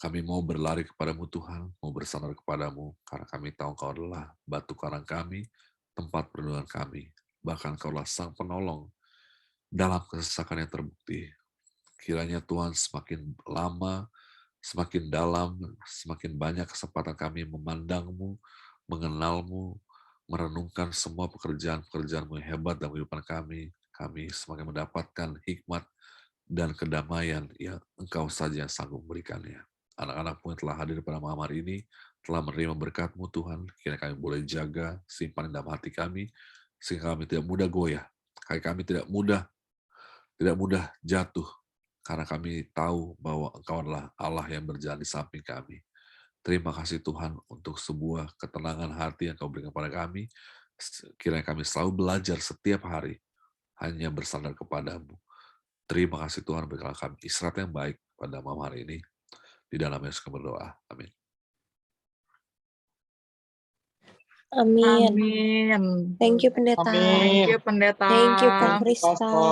A: Kami mau berlari kepadamu Tuhan, mau bersandar kepadamu, karena kami tahu Engkau adalah batu karang kami, tempat perlindungan kami. Bahkan Engkau adalah sang penolong dalam kesesakan yang terbukti. Kiranya Tuhan semakin lama, semakin dalam, semakin banyak kesempatan kami memandangmu, mengenalmu, merenungkan semua pekerjaan-pekerjaanmu yang hebat dalam kehidupan kami. Kami semakin mendapatkan hikmat dan kedamaian yang Engkau saja yang sanggup memberikannya. Anak-anakmu yang telah hadir pada malam hari ini, telah menerima berkat-Mu Tuhan, kiranya kami boleh jaga, simpan dalam hati kami, sehingga kami tidak mudah goyah, kami tidak mudah jatuh, karena kami tahu bahwa Engkau adalah Allah yang berjalan di samping kami. Terima kasih Tuhan untuk sebuah ketenangan hati yang Kau berikan kepada kami. Kiranya kami selalu belajar setiap hari hanya bersandar kepadamu. Terima kasih Tuhan, berikanlah kami istirahat yang baik pada malam hari ini. Di dalam Yesus kami berdoa. Amin.
C: Amin.
B: Amin.
C: Thank you Pendeta.
D: Amin.
B: Thank you Pendeta.
C: Thank you Kak
D: Thank you,
C: Krista.
D: Pastor.